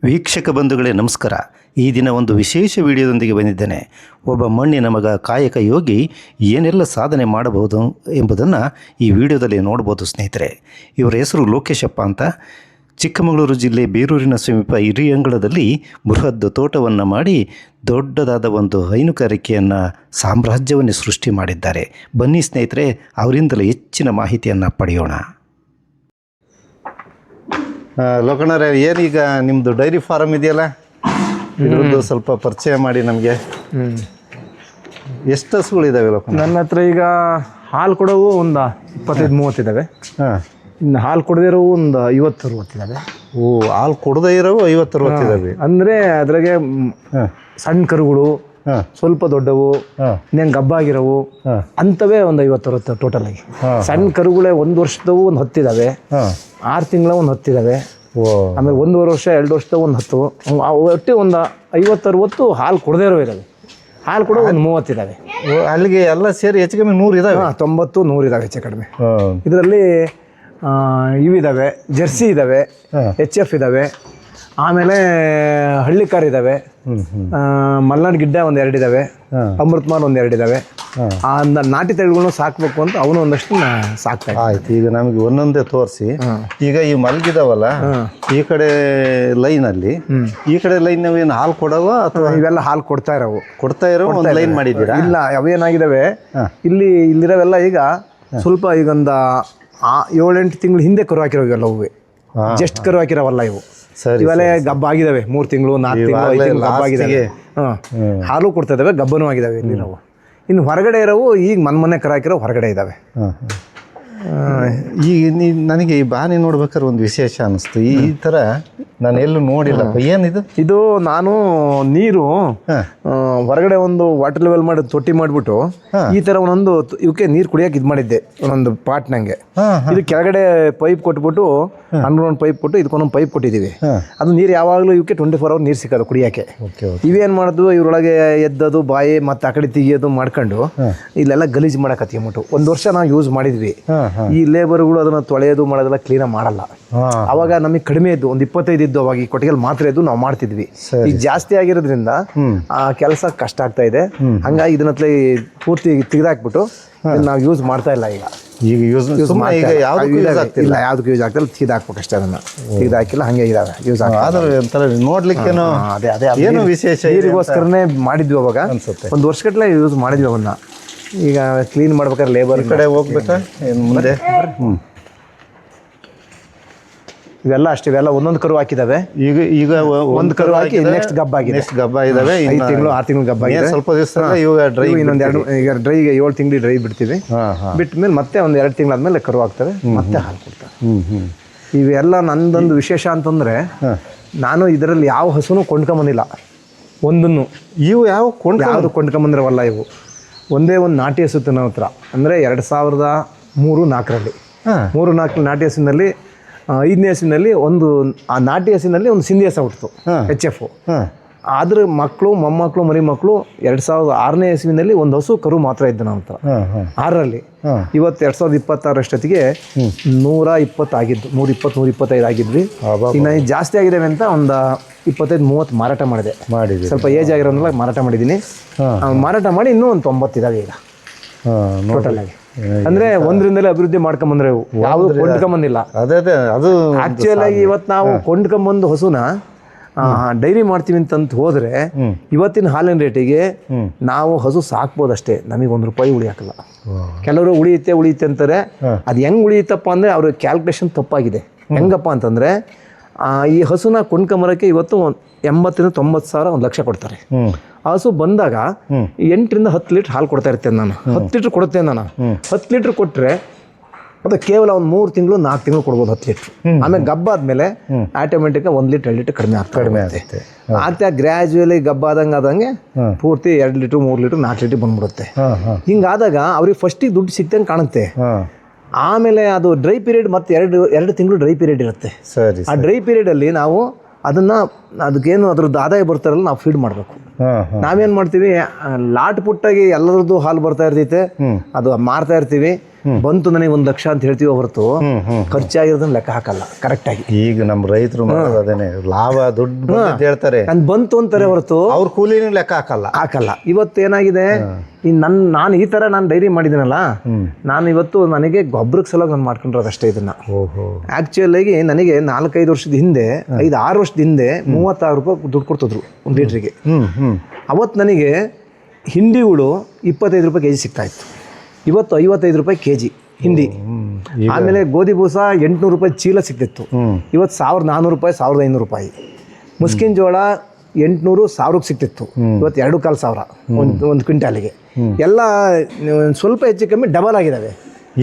ವೀಕ್ಷಕ ಬಂಧುಗಳೇ ನಮಸ್ಕಾರ. ಈ ದಿನ ಒಂದು ವಿಶೇಷ ವಿಡಿಯೋದೊಂದಿಗೆ ಬಂದಿದ್ದೇನೆ. ಒಬ್ಬ ಮಣ್ಣಿನ ಮಗ ಕಾಯಕ ಯೋಗಿ ಏನೆಲ್ಲ ಸಾಧನೆ ಮಾಡಬಹುದು ಎಂಬುದನ್ನು ಈ ವಿಡಿಯೋದಲ್ಲಿ ನೋಡ್ಬೋದು ಸ್ನೇಹಿತರೆ. ಇವರ ಹೆಸರು ಲೋಕೇಶಪ್ಪ ಅಂತ. ಚಿಕ್ಕಮಗಳೂರು ಜಿಲ್ಲೆ ಬೀರೂರಿನ ಸಮೀಪ ಹಿರಿಯಂಗಳದಲ್ಲಿ ಬೃಹತ್ ತೋಟವನ್ನು ಮಾಡಿ ದೊಡ್ಡದಾದ ಒಂದು ಹೈನುಗಾರಿಕೆಯನ್ನು ಸಾಮ್ರಾಜ್ಯವನ್ನೇ ಸೃಷ್ಟಿ ಮಾಡಿದ್ದಾರೆ. ಬನ್ನಿ ಸ್ನೇಹಿತರೆ, ಅವರಿಂದಲೇ ಹೆಚ್ಚಿನ ಮಾಹಿತಿಯನ್ನು ಪಡೆಯೋಣ. ಲೋಕಣ್ಣರೇ, ಏನೀಗ ನಿಮ್ಮದು ಡೈರಿ ಫಾರಮ್ ಇದೆಯಲ್ಲ, ಇದ್ರದ್ದು ಸ್ವಲ್ಪ ಪರಿಚಯ ಮಾಡಿ ನಮಗೆ. ಎಷ್ಟು ಹಸುಗಳಿದ್ದಾವೆ ಲೋಕಣ್ಣ? ನನ್ನ ಹತ್ರ ಈಗ ಹಾಲು ಕೊಡೋವು ಒಂದು 25-30 ಇದ್ದಾವೆ. ಇನ್ನು ಹಾಲು ಕೊಡದೇ ಇರೋವು ಒಂದು 50-60 ಇದ್ದಾವೆ. ಓ, ಹಾಲು ಕೊಡದೇ ಇರೋವು 50-60 ಇದ್ದಾವೆ. ಅಂದರೆ ಅದ್ರಾಗೆ ಸಣ್ಣ ಕರುಗಳು, ಸ್ವಲ್ಪ ದೊಡ್ಡವು, ಇನ್ನೇನು ಗಬ್ಬಾಗಿರೋವು ಅಂಥವೇ ಒಂದು 50-60 ಟೋಟಲ್ ಆಗಿ. ಸಣ್ಣ ಕರುಗಳೇ 1 ವರ್ಷದವು ಒಂದು 10 ಇದ್ದಾವೆ, 6 ತಿಂಗಳ ಒಂದು 10 ಇದ್ದಾವೆ, ಆಮೇಲೆ 1.5 ವರ್ಷ 2 ವರ್ಷದ ಒಂದು 10, ಒಟ್ಟು ಒಂದು 50-60 ಹಾಲು ಕೊಡದೇ ಇರೋ ಇದ್ದಾವೆ. ಹಾಲು ಕೂಡ ಒಂದು 30 ಇದ್ದಾವೆ. ಅಲ್ಲಿಗೆ ಎಲ್ಲ ಸೇರಿ ಹೆಚ್ಚು ಕಮ್ಮಿ 100 ಇದ್ದಾವೆ. 90-100 ಇದ್ದಾವೆ ಹೆಚ್ಚು ಕಡಿಮೆ. ಇದರಲ್ಲಿ ಇವಿದ್ದಾವೆ, ಜರ್ಸಿ ಇದ್ದಾವೆ, HF ಇದ್ದಾವೆ, ಆಮೇಲೆ ಹಳ್ಳಿಕಾರ್ ಇದ್ದಾವೆ, ಮಲ್ನಾಡು ಗಿಡ್ಡ ಒಂದು 2 ಇದ್ದಾವೆ, ಅಮೃತಮಾಲ್ ಒಂದು 2 ಇದ್ದಾವೆ. ನಾಟಿ ತಳಿಗಳನ್ನ ಸಾಕ್ಬೇಕು ಅಂತ ಅವನು ಒಂದಷ್ಟು ಸಾಕ್ತಾ. ಆಯ್ತು, ಈಗ ನಮಗೆ ಒಂದೊಂದೇ ತೋರಿಸಿ. ಈಗ ಈ ಮಲಗಿದಾವಲ್ಲ, ಈ ಕಡೆ ಲೈನಲ್ಲಿ, ಈ ಕಡೆ ಲೈನ್ ನಾವೇನು ಹಾಲು ಕೊಡವ ಅಥವಾ ಇವೆಲ್ಲ ಹಾಲು ಕೊಡ್ತಾ ಇರೋ ಒಂದು ಲೈನ್ ಮಾಡಿದ್ದೀರಾ? ಇಲ್ಲ, ಅವೇನಾಗಿದ್ದಾವೆ ಇಲ್ಲಿರೋವೆಲ್ಲ ಈಗ ಸ್ವಲ್ಪ ಈಗೊಂದು 7-8 ತಿಂಗಳು ಹಿಂದೆ ಕರು ಹಾಕಿರೋ ಇವೆಲ್ಲ ಹೂವೆ. ಜಸ್ಟ್ ಕರು ಹಾಕಿರೋವಲ್ಲ ಇವು. ಇವೆಲ್ಲ ಗಬ್ಬ ಆಗಿದ್ದಾವೆ, 3 ತಿಂಗಳು 4 ತಿಂಗಳು 5 ತಿಂಗಳು ಗಬ್ಬ ಆಗಿದ್ದಾವೆ. ಹಾಲು ಕೊಡ್ತಾ ಇದ್ದಾವೆ, ಗಬ್ಬನೂ ಆಗಿದ್ದಾವೆ ಇಲ್ಲಿ ನಾವು. ಇನ್ನು ಹೊರಗಡೆ ಇರೋವು ಈಗ ಮನೆ ಕರು ಹಾಕಿರೋ ಹೊರಗಡೆ ಇದ್ದಾವೆ. ಈಗ ನನಗೆ ಈ ಬಾನಿ ನೋಡ್ಬೇಕಾದ್ರೆ ಒಂದು ವಿಶೇಷ ಅನಿಸ್ತು. ಈ ಥರ ನಾನು ಎಲ್ಲೂ ನೋಡಿಲ್ಲ. ಏನಿದು? ಇದು ನಾನು ನೀರು ಹೊರಗಡೆ ಒಂದು ವಾಟರ್ ಲೆವೆಲ್ ಮಾಡಿ ತೊಟ್ಟಿ ಮಾಡಿಬಿಟ್ಟು ಈ ಥರ ಒಂದೊಂದು ಇವಕ್ಕೆ ನೀರು ಕುಡಿಯೋಕೆ ಇದು ಮಾಡಿದ್ದೆ, ಒಂದೊಂದು ಪಾಟ್ ನಂಗೆ. ಇದು ಕೆಳಗಡೆ ಪೈಪ್ ಕೊಟ್ಬಿಟ್ಟು ಅಂಡರ್ಗ್ರೌಂಡ್ ಪೈಪ್ ಕೊಟ್ಟು ಇದಕ್ಕೊಂದೊಂದು ಪೈಪ್ ಕೊಟ್ಟಿದ್ದೀವಿ. ಅದು ನೀರು ಯಾವಾಗಲೂ ಇವಕ್ಕೆ 24 ಅವರ್ ನೀರು ಸಿಕ್ಕೋದು ಕುಡಿಯೋಕ್ಕೆ. ಇವೇನು ಮಾಡೋದು, ಇವ್ರೊಳಗೆ ಎದ್ದದು ಬಾಯಿ ಮತ್ತು ಆ ಕಡೆ ತೆಗಿಯೋದು ಮಾಡ್ಕೊಂಡು ಇಲ್ಲೆಲ್ಲ ಗಲೀಜು ಮಾಡಕತ್ತೀಬಿಟ್ಟು 1 ವರ್ಷ ನಾವು ಯೂಸ್ ಮಾಡಿದ್ವಿ. ಈ ಲೇಬರ್ಗಳು ಅದನ್ನು ತೊಳೆಯೋದು ಮಾಡೋದೆಲ್ಲ ಕ್ಲೀನಾಗಿ ಮಾಡಲ್ಲ. ಅವಾಗ ನಮಗೆ ಕಡಿಮೆ ಇದ್ದು ಒಂದು 25 ಇದ್ದು, ಅವಾಗ ಈ ಕೊಟ್ಟಿಗೆಲ್ಲಿ ಮಾತ್ರ ಇದ್ದು ನಾವು ಮಾಡ್ತಿದ್ವಿ. ಈಗ ಜಾಸ್ತಿ ಆಗಿರೋದ್ರಿಂದ ಆ ಕೆಲಸ ಕಷ್ಟ ಆಗ್ತಾ ಇದೆ. ಹಂಗಾಗಿ ಇದನ್ನತ್ಲೆ ಪೂರ್ತಿ ತೆಗೆದಾಕ್ಬಿಟ್ಟು ನಾವು ಯೂಸ್ ಮಾಡ್ತಾ ಇಲ್ಲ. ಈಗ ಯಾವುದಕ್ಕೂ ಯೂಸ್ ಆಗ್ತಿಲ್ಲ, ತೆಗೆದಾಕ್ಬೇಕು ಅಷ್ಟೇ. ಅದನ್ನು ತೆಗೆದಾಕಿಲ್ಲ, ಹಂಗೆ ಇದಾವೆ ಯೂಸ್ ಆದ್ರೆ ನೋಡ್ಲಿಕ್ಕೆ ಏನು ವಿಶೇಷ ನೀರಿಗೋಸ್ಕರನೇ ಮಾಡಿದ್ವಿ. ಅವಾಗ 1 ವರ್ಷಗಟ್ಟಲೆ ಯೂಸ್ ಮಾಡಿದ್ವಿ ಅವನ್ನ. ಈಗ ಕ್ಲೀನ್ ಮಾಡ್ಬೇಕಾದ್ರೆ ಲೇಬರ್ ಕಡೆ ಹೋಗ್ಬೇಕಾ ಮುಂದೆ? ಇವೆಲ್ಲ ಅಷ್ಟೇ, ಇವೆಲ್ಲ ಒಂದೊಂದು ಕರು ಹಾಕಿದಾವೆ. ಈಗ ಒಂದು ಕರು ಹಾಕಿ ನೆಕ್ಸ್ಟ್ ಗಬ್ಬ ಆಗಿದೆ. ಗಬ್ಬ ಇದಾವೆ. 5 ತಿಂಗಳು 6 ತಿಂಗಳು ಗಬ್ಬ ಆಗಿದೆ. ಸ್ವಲ್ಪ ದಿವಸ ಡ್ರೈ, ಇನ್ನೊಂದು 2 ಈಗ ಡ್ರೈಗೆ 7 ತಿಂಗಳು ಡ್ರೈ ಬಿಡ್ತೀವಿ. ಬಿಟ್ಟ ಮೇಲೆ ಮತ್ತೆ ಒಂದು 2 ತಿಂಗಳಾದ್ಮೇಲೆ ಕರು ಹಾಕ್ತವೆ, ಮತ್ತೆ ಹಾಲು ಕೊಡ್ತವೆ. ಇವೆಲ್ಲ ನಂದೊಂದು ವಿಶೇಷ ಅಂತಂದ್ರೆ, ನಾನು ಇದರಲ್ಲಿ ಯಾವ ಹಸುನು ಕೊಂಡ್ಕೊಂಬಂದಿಲ್ಲ ಒಂದನ್ನು. ಇವು ಯಾವುದು ಕೊಂಡ್ಕೊಂಬಂದಿರವಲ್ಲ. ಇವು ಒಂದೇ ಒಂದು ನಾಟಿ ಹಸು ನನ್ನ ಹತ್ರ. ಅಂದರೆ 2003-4ರಲ್ಲಿ 3-4 ನಾಟಿ ಹಸಿನಲ್ಲಿ 5ನೇ ಹಸಿನಲ್ಲಿ ಒಂದು, ಆ ನಾಟಿ ಹಸಿನಲ್ಲಿ ಒಂದು ಸಿಂಧಿ ಹಸ ಹುಟ್ಟಿತು, HF. ಅದ್ರ ಮಕ್ಕಳು, ಮೊಮ್ಮಕ್ಕಳು, ಮರಿ ಮಕ್ಕಳು 2006ನೇ ಇಸ್ವಿನಲ್ಲಿ ಒಂದು ಹಸು ಕರು ಮಾತ್ರ ಇದ್ದು ನನ್ನ ಹತ್ರ 6ರಲ್ಲಿ. ಇವತ್ತು 2026 ಅಷ್ಟೊತ್ತಿಗೆ 120 ಆಗಿದ್ದು, 120-125 ಆಗಿದ್ವಿ. ಈಗ ನಾನು ಜಾಸ್ತಿ ಆಗಿದ್ದೇವೆ ಅಂತ ಒಂದು 25-30 ಮಾರಾಟ ಮಾಡಿದೆ. ಸ್ವಲ್ಪ ಏಜ್ ಆಗಿರೋದ್ರಲ್ಲ ಮಾರಾಟ ಮಾಡಿದ್ದೀನಿ. ಮಾರಾಟ ಮಾಡಿ ಇನ್ನೂ ಒಂದು 90 ಇದಾವೆ ಈಗ ಟೋಟಲ್ ಆಗಿ. ಅಂದ್ರೆ ಒಂದರಿಂದಲೇ ಅಭಿವೃದ್ಧಿ ಮಾಡ್ಕೊಂಬಂದ್ರೆ ಯಾವುದು ಕೊಂಡ್ಕೊಂಬಂದಿಲ್ಲ. ಅದು ಆಕ್ಚುಯಲ್ ಆಗಿ ಇವತ್ತು ನಾವು ಕೊಂಡ್ಕೊಂಬಂದು ಹಸುನ ಡೈರಿ ಮಾಡ್ತೀವಿ ಅಂತ ಹೋದ್ರೆ ಇವತ್ತಿನ ಹಾಲಿನ ರೇಟಿಗೆ ನಾವು ಹಸು ಸಾಕ್ಬೋದಷ್ಟೇ, ನಮಗೆ ₹1 ಉಳಿಯಾಕಲ್ಲ. ಕೆಲವರು ಉಳಿಯುತ್ತೆ ಅಂತಾರೆ. ಅದು ಹೆಂಗ್ ಉಳಿಯುತ್ತಪ್ಪ ಅಂದ್ರೆ ಅವ್ರ ಕ್ಯಾಲ್ಕುಲೇಷನ್ ತಪ್ಪಾಗಿದೆ. ಹೆಂಗಪ್ಪ ಅಂತಂದ್ರೆ, ಈ ಹಸುನ ಕೊಂಡ್ಕೊಂಬರಕ್ಕೆ ಇವತ್ತು 80,000-90,000 1 ಲಕ್ಷ ಕೊಡ್ತಾರೆ. ಆ ಹಸು ಬಂದಾಗ 8-10 ಲೀಟ್ರ್ ಹಾಲು ಕೊಡ್ತಾ ಇರ್ತೇನೆ ನಾನು. 10 ಲೀಟ್ರ್ ಕೊಡುತ್ತೇನೆ ನಾನು. 10 ಲೀಟ್ರ್ ಕೊಟ್ಟರೆ ಅದು ಕೇವಲ ಒಂದು 3 ತಿಂಗಳು 4 ತಿಂಗಳು ಕೊಡ್ಬೋದು 10 ಲೀಟ್ರ್. ಆಮೇಲೆ ಗಬ್ಬ ಆದ್ಮೇಲೆ ಆಟೋಮೆಟಿಕ್ 1 ಲೀಟ್ರ್ 2 ಲೀಟ್ರ್ ಕಡಿಮೆ ಆಗುತ್ತೆ. ಆಗ್ತಾ ಗ್ರ್ಯಾಜುಯಲಿ ಗಬ್ಬ ಆದಂಗೆ ಪೂರ್ತಿ 2 ಲೀಟ್ರ್ 3 ಲೀಟ್ರ್ 4 ಲೀಟ್ರ್ ಬಂದ್ಬಿಡುತ್ತೆ. ಹಿಂಗಾದಾಗ ಅವ್ರಿಗೆ ಫಸ್ಟಿಗೆ ದುಡ್ಡು ಸಿಕ್ತಂಗೆ ಕಾಣುತ್ತೆ. ಆಮೇಲೆ ಅದು ಡ್ರೈ ಪೀರಿಯಡ್ ಮತ್ತೆ 2 ತಿಂಗಳು ಡ್ರೈ ಪೀರಿಯಡ್ ಇರುತ್ತೆ. ಆ ಡ್ರೈ ಪೀರಿಯಡಲ್ಲಿ ನಾವು ಅದಕ್ಕೇನು ಅದ್ರದ್ದು ಆದಾಯ ಬರ್ತಾರಲ್ಲ, ನಾವು ಫೀಡ್ ಮಾಡಬೇಕು. ನಾವೇನು ಮಾಡ್ತೀವಿ, ಲಾಟ್ ಪುಟ್ಟಾಗಿ ಎಲ್ಲರದ್ದು ಹಾಲು ಬರ್ತಾ ಇರ್ತೈತೆ, ಅದು ಮಾರ್ತಾ ಇರ್ತೀವಿ. ಬಂತು ನನಗೆ 1 ಲಕ್ಷ ಅಂತ ಹೇಳ್ತೀವಿ ಹೊರತು ಖರ್ಚಾಗಿರೋದನ್ನ ಲೆಕ್ಕ ಹಾಕಲ್ಲ ಕರೆಕ್ಟಾಗಿ. ಈಗ ನಮ್ಮ ರೈತರು ಮಾಡೋದು ಅದೇನೆ, ಲಾಭ ದುಡ್ಡು ಅಂತ ಹೇಳ್ತಾರೆ, ನನ್ ಬಂತು ಅಂತಾರೆ ಹೊರತು ಅವ್ರ ಕೂಲಿನೂ ಲೆಕ್ಕ ಹಾಕಲ್ಲ. ಇವತ್ತು ಏನಾಗಿದೆ, ನಾನು ಈ ತರ ನಾನು ಡೈರಿ ಮಾಡಿದ್ದೀನಲ್ಲ, ನಾನು ಇವತ್ತು ನನಗೆ ಗೊಬ್ಬರಕ್ಕೆ ಸಲುವಾಗಿ ನಾನು ಮಾಡ್ಕೊಂಡಿರೋದು ಅಷ್ಟೇ ಇದನ್ನ. ಆಕ್ಚುಲ್ ಆಗಿ ನನಗೆ 4-5 ವರ್ಷದ ಹಿಂದೆ 5-6 ವರ್ಷದ ಹಿಂದೆ 36 ರೂಪಾಯಿ ದುಡ್ಡು ಕೊಡ್ತಿದ್ರು 1 ಲೀಟ್ರಿಗೆ. ಅವತ್ತು ನನಗೆ ಹಿಂಡಿಗಳು 25 ರೂಪಾಯಿ ಕೆಜಿ ಸಿಗ್ತಾ ಇತ್ತು. ಇವತ್ತು 55 ರೂಪಾಯಿ ಕೆಜಿ ಹಿಂಡಿ. ಆಮೇಲೆ ಗೋಧಿ ಬೂಸ 800 ರೂಪಾಯಿ ಚೀಲ ಸಿಗ್ತಿತ್ತು. ಇವತ್ತು 1400 ರೂಪಾಯಿ, 1500 ರೂಪಾಯಿ. ಮುಸ್ಕಿನ ಜೋಳ 800, 1000ಕ್ಕೆ ಸಿಗ್ತಿತ್ತು. ಇವತ್ತು 2500 ಒಂದು ಕ್ವಿಂಟಾಲಿಗೆ. ಎಲ್ಲ ಸ್ವಲ್ಪ ಹೆಚ್ಚು ಕಮ್ಮಿ ಡಬಲ್ ಆಗಿದ್ದಾವೆ.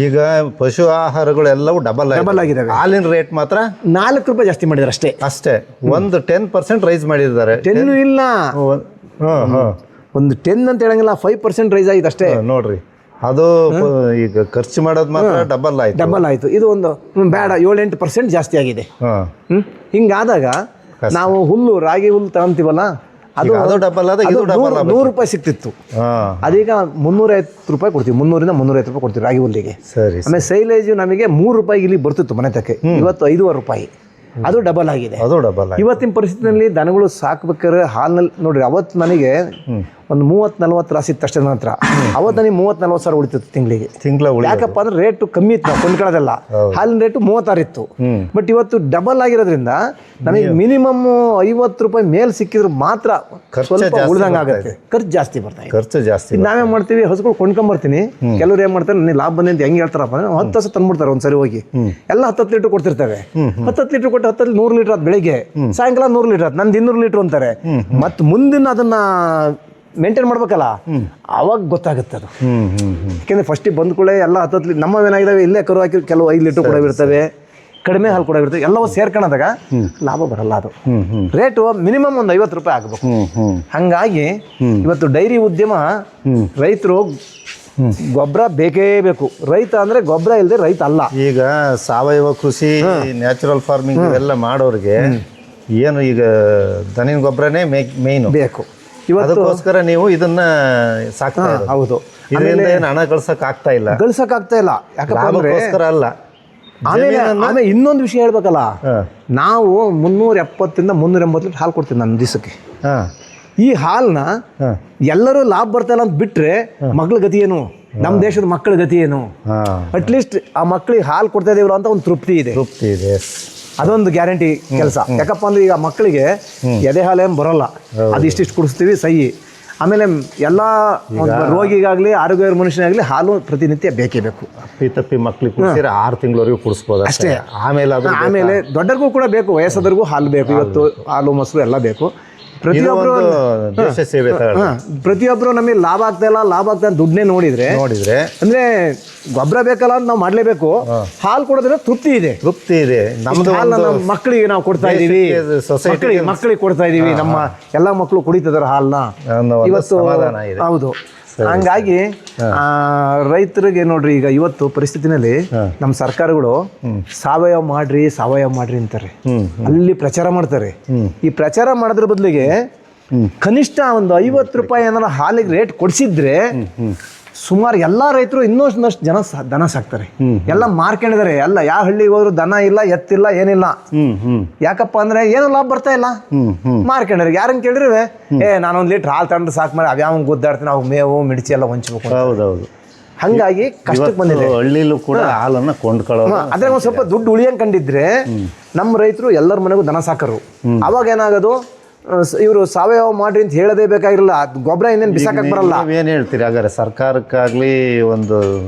ಈಗ ಪಶು ಆಹಾರಗಳೆಲ್ಲವೂ ಡಬಲ್ ಆಗಿದ್ದಾವೆ. ಹಾಲಿನ ರೇಟ್ ಮಾತ್ರ 4 ರೂಪಾಯಿ ಜಾಸ್ತಿ ಮಾಡಿದ್ದಾರೆ ಅಷ್ಟೇ. ಒಂದು 10% ರೈಸ್ ಮಾಡಿದ್ದಾರೆ. 10 ಇಲ್ಲ, ಒಂದು 10 ಅಂತ ಹೇಳಂಗಿಲ್ಲ, 5% ರೈಸ್ ಆಯ್ತು ಅಷ್ಟೇ. ನೋಡ್ರಿ, ಅದು ಈಗ ಖರ್ಚು ಮಾಡೋದು ಮಾತ್ರ ಡಬಲ್ ಆಯ್ತು. ಇದು ಒಂದು ಬೇಡ 7-8% ಜಾಸ್ತಿ ಆಗಿದೆ. ಹಿಂಗಾದಾಗ ನಾವು ರಾಗಿ ಹುಲ್ಲು ತಗೊಂತೀವಲ್ಲ, ಅದು ಡಬಲ್ ಆದ, ಇದು ಡಬಲ್ 100 ರೂಪಾಯಿ ಸಿಕ್ತಿತ್ತು. ಅದೀಗ 350 ರೂಪಾಯಿ ಕೊಡ್ತೀವಿ, 300ರಿಂದ 350 ರೂಪಾಯಿ ಕೊಡ್ತೀವಿ ರಾಗಿ ಹುಲ್ಲಿಗೆ. ಆಮೇಲೆ ಸೈಲೇಜ್ ನಮಗೆ 3 ರೂಪಾಯಿಗೆ ಇಲ್ಲಿ ಬರ್ತಿತ್ತು ಮನೆ ತಕ್ಕೆ. ಇವತ್ತು 5.5 ರೂಪಾಯಿ. ಅದು ಡಬಲ್ ಆಗಿದೆ. ಇವತ್ತಿನ ಪರಿಸ್ಥಿತಿನಲ್ಲಿ ದನಗಳು ಸಾಕ್ಬೇಕಾದ್ರೆ ಹಾಲಿನಲ್ಲಿ ನೋಡ್ರಿ, ಅವತ್ತು ನನಗೆ ಒಂದು 30-40 ರಾಸಿ ಇತ್ತು ಅಷ್ಟೇ. ನಂತರ ಅವತ್ತು ನನಗೆ 30-40 ಸಾವಿರ ಉಳಿತಿತ್ತು ತಿಂಗಳಿಗೆ. ಯಾಕಪ್ಪ ಅಂದ್ರೆ ರೇಟು ಕಮ್ಮಿ ಇತ್ತು, ನಾವು ಕೊಂಡ್ಕೊಳ್ಳೋದೆಲ್ಲ. ಹಾಲಿನ ರೇಟು 36 ಇತ್ತು. ಬಟ್ ಇವತ್ತು ಡಬಲ್ ಆಗಿರೋದ್ರಿಂದ ನಮಗೆ ಮಿನಿಮಮ್ 50 ರೂಪಾಯಿ ಮೇಲೆ ಸಿಕ್ಕಿದ್ರು ಮಾತ್ರ ಸ್ವಲ್ಪ ಉಳಿದಂಗೆ ಆಗುತ್ತೆ. ಖರ್ಚು ಜಾಸ್ತಿ ಬರ್ತಾಯಿದೆ. ನಾವೇ ಮಾಡ್ತೀವಿ, ಹಸುಗಳು ಕೊಂಡ್ಕೊಂಬರ್ತೀನಿ. ಕೆಲವ್ರು ಏನ್ ಮಾಡ್ತಾರೆ, ನನಗೆ ಲಾಭ ಬಂದಿ ಅಂತ ಹೆಂಗೆ ಹೇಳ್ತಾರಪ್ಪ ಅಂದ್ರೆ 10 ಹಸು ತಂದ್ಬಿಡ್ತಾರೆ ಒಂದ್ಸರಿ ಹೋಗಿ. ಎಲ್ಲ 10 ಲೀಟರ್ ಕೊಡ್ತಿರ್ತವೆ. 10 ಲೀಟರ್ ಕೊಟ್ಟು 10 100 ಲೀಟರ್ ಆದ್ ಬೆಳಿಗ್ಗೆ, ಸಾಯಂಕಾಲ 100 ಲೀಟರ್ ಆದ್, ನಂದು 200 ಲೀಟರ್ ಅಂತಾರೆ. ಮತ್ತೆ ಮುಂದಿನ ಅದನ್ನ ಮೇಂಟೈನ್ ಮಾಡ್ಬೇಕಲ್ಲ, ಅವಾಗ ಗೊತ್ತಾಗುತ್ತೆ ಅದು. ಯಾಕೆಂದ್ರೆ ಫಸ್ಟಿಗೆ ಬಂದ ಕೂಡ ಎಲ್ಲ 10 ಲೀಟರ್ ನಮ್ಮವೇನಾಗಿದ್ದಾವೆ, ಇಲ್ಲೇ ಕರು ಹಾಕಿ ಕೆಲವು 5 ಲೀಟರ್ ಕೂಡ ಇರ್ತವೆ, ಕಡಿಮೆ ಹಾಲು ಕೂಡ ಇರ್ತವೆ. ಎಲ್ಲವೂ ಸೇರ್ಕೊಂಡಾಗ ಲಾಭ ಬರಲ್ಲ. ಅದು ರೇಟು ಮಿನಿಮಮ್ ಒಂದು 50 ರೂಪಾಯಿ ಆಗಬೇಕು. ಹಂಗಾಗಿ ಇವತ್ತು ಡೈರಿ ಉದ್ಯಮ, ರೈತರು ಗೊಬ್ಬರ ಬೇಕೇ ಬೇಕು. ರೈತ ಅಂದ್ರೆ ಗೊಬ್ಬರ ಇಲ್ಲದೆ ರೈತ ಅಲ್ಲ. ಈಗ ಸಾವಯವ ಕೃಷಿ, ನ್ಯಾಚುರಲ್ ಫಾರ್ಮಿಂಗ್ ಇವೆಲ್ಲ ಮಾಡೋರಿಗೆ ಏನು ಈಗ ದನಿನ ಗೊಬ್ಬರನೇ ಮೇಯ್ನು ಬೇಕು. ಅದಕ್ಕೋಸ್ಕರ ನೀವು ಇದನ್ನ ಸಾಕ್ತಾ ಇರೋದು. ಹೌದು. ಇದರಿಂದ ಏನು ಹಣ ಗಳಿಸಕ್ ಆಗ್ತಾ ಇಲ್ಲ. ಯಾಕಪ್ಪ ಅಂದ್ರೆ ಅಲ್ಲ. ಆಮೇಲೆ ಇನ್ನೊಂದು ವಿಷಯ ಹೇಳ್ಬೇಕಲ್ಲ, ನಾವು 370ರಿಂದ 380 ಲೀಟರ್ ಹಾಲು ಕೊಡ್ತೀವಿ ನನ್ನ ದಿವಸಕ್ಕೆ. ಈ ಹಾಲನ್ನ ಎಲ್ಲರೂ ಲಾಭ ಬರ್ತಾ ಇಲ್ಲ ಅಂತ ಬಿಟ್ರೆ ಮಕ್ಳ ಗತಿ ಏನು, ನಮ್ಮ ದೇಶದ ಮಕ್ಕಳ ಗತಿ ಏನು? ಅಟ್ಲೀಸ್ಟ್ ಆ ಮಕ್ಕಳಿಗೆ ಹಾಲು ಕೊಡ್ತಾ ಇದೀವಲ್ಲ ಅಂತ ಒಂದು ತೃಪ್ತಿ ಇದೆ. ಅದೊಂದು ಗ್ಯಾರಂಟಿ ಕೆಲಸ. ಯಾಕಪ್ಪ ಅಂದ್ರೆ ಈಗ ಮಕ್ಕಳಿಗೆ ಎದೆ ಹಾಲೇನು ಬರೋಲ್ಲ, ಅದು ಇಷ್ಟಿಷ್ಟು ಕುಡಿಸ್ತೀವಿ ಸಹಿ. ಆಮೇಲೆ ಎಲ್ಲ ರೋಗಿಗಾಗ್ಲಿ ಆರೋಗ್ಯ ಮನುಷ್ಯನಾಗ್ಲಿ ಹಾಲು ಪ್ರತಿನಿತ್ಯ ಬೇಕೇ ಬೇಕು. ತಪ್ಪಿ ಮಕ್ಕಳಿಗೆ 6 ತಿಂಗಳವರೆಗೂ ಕುಡಿಸ್ಬೋದು ಅಷ್ಟೇ. ಆಮೇಲೆ ದೊಡ್ಡರಿಗೂ ಕೂಡ ಬೇಕು, ವಯಸ್ಸಾದವ್ರಿಗೂ ಹಾಲು ಬೇಕು. ಇವತ್ತು ಹಾಲು ಮೊಸರು ಎಲ್ಲ ಬೇಕು. ಪ್ರತಿಯೊಬ್ಬರು ನಮಗೆ ಲಾಭ ಆಗ್ತಾ ಇಲ್ಲ, ಲಾಭ ಆಗ್ತಾ ದುಡ್ಡನ್ನೇ ನೋಡಿದ್ರೆ ಅಂದ್ರೆ ಗೊಬ್ಬರ ಬೇಕಲ್ಲ ಅಂತ ನಾವು ಮಾಡ್ಲೇಬೇಕು. ಹಾಲು ಕೊಡೋದ್ರೆ ತೃಪ್ತಿ ಇದೆ. ನಮ್ದು ಮಕ್ಕಳಿಗೆ ನಾವು ಕೊಡ್ತಾ ಇದೀವಿ, ಮಕ್ಕಳಿಗೆ ಕೊಡ್ತಾ ಇದೀವಿ. ನಮ್ಮ ಎಲ್ಲಾ ಮಕ್ಕಳು ಕುಡಿತಿದಾರೆ ಹಾಲನ್ನ ಇವತ್ತು. ಹೌದು. ಹಂಗಾಗಿ ರೈತರಿಗೆ ನೋಡ್ರಿ, ಈಗ ಇವತ್ತು ಪರಿಸ್ಥಿತಿನಲ್ಲಿ ನಮ್ಮ ಸರ್ಕಾರಗಳು ಸಾವಯವ ಮಾಡ್ರಿ ಅಂತಾರೆ. ಅಲ್ಲಿ ಪ್ರಚಾರ ಮಾಡ್ತಾರೆ. ಈ ಪ್ರಚಾರ ಮಾಡೋದ್ರ ಬದಲಿಗೆ ಕನಿಷ್ಠ ಒಂದು 50 ರೂಪಾಯಿ ಏನಾರ ಹಾಲಿಗೆ ರೇಟ್ ಕೊಡಿಸಿದ್ರೆ ಸುಮಾರು ಎಲ್ಲಾ ರೈತರು ಇನ್ನೊಂದಷ್ಟು ಜನ ದನ ಸಾಕ್ತಾರೆ. ಎಲ್ಲ ಮಾರ್ಕೊಂಡಿದ್ದಾರೆ. ಎಲ್ಲ ಯಾವ ಹಳ್ಳಿಗೆ ಹೋದ್ರು ದನ ಇಲ್ಲ, ಎತ್ತಿಲ್ಲ, ಏನಿಲ್ಲ. ಯಾಕಪ್ಪ ಅಂದ್ರೆ ಏನು ಲಾಭ ಬರ್ತಾ ಇಲ್ಲ. ಮಾರ್ಕೊಂಡ್ರೆ ಯಾರನ್ನ ಕೇಳಿದ್ರೆ ನಾನೊಂದು ಲೀಟರ್ ಹಾಲು ತಗೊಂಡ್ರೆ ಸಾಕು ಮಾಡಿ ಅವ್ಯಾವ ಗುದ್ದಾಡ್ತೀನಿ, ಅವ್ ಮೇವು ಮಿಡಿಚಿ ಎಲ್ಲ ಹೊಂಚ್ಬೇಕು. ಹೌದೌದು. ಹಂಗಾಗಿ ಕಷ್ಟಕ್ಕೆ ಬಂದಿದೆ. ಹಳ್ಳಿಲೂ ಕೂಡ ಹಾಲನ್ನ ಕೊಂಡ್ಕೊಳ್ಳೋದು. ಅದ್ರ ಒಂದ್ ಸ್ವಲ್ಪ ದುಡ್ಡು ಉಳಿಯಂಗ್ ಕಂಡಿದ್ರೆ ನಮ್ಮ ರೈತರು ಎಲ್ಲರ ಮನೆಗೂ ದನ ಸಾಕರು. ಅವಾಗ ಏನಾಗೋದು, ಇವರು ಸಾವಯವ ಮಾಡ್ರಿ ಅಂತ ಹೇಳದೇ ಬೇಕಾಗಿರಲ್ಲ. ಗೊಬ್ಬರ ಇನ್ನೇನು ಬಿಸಾಕಕ್ ಬರಲ್ಲ. ಏನ್ ಹೇಳ್ತೀರಿ ಹಾಗಾದ್ರೆ ಸರ್ಕಾರಕ್ಕಾಗ್ಲಿ ಒಂದು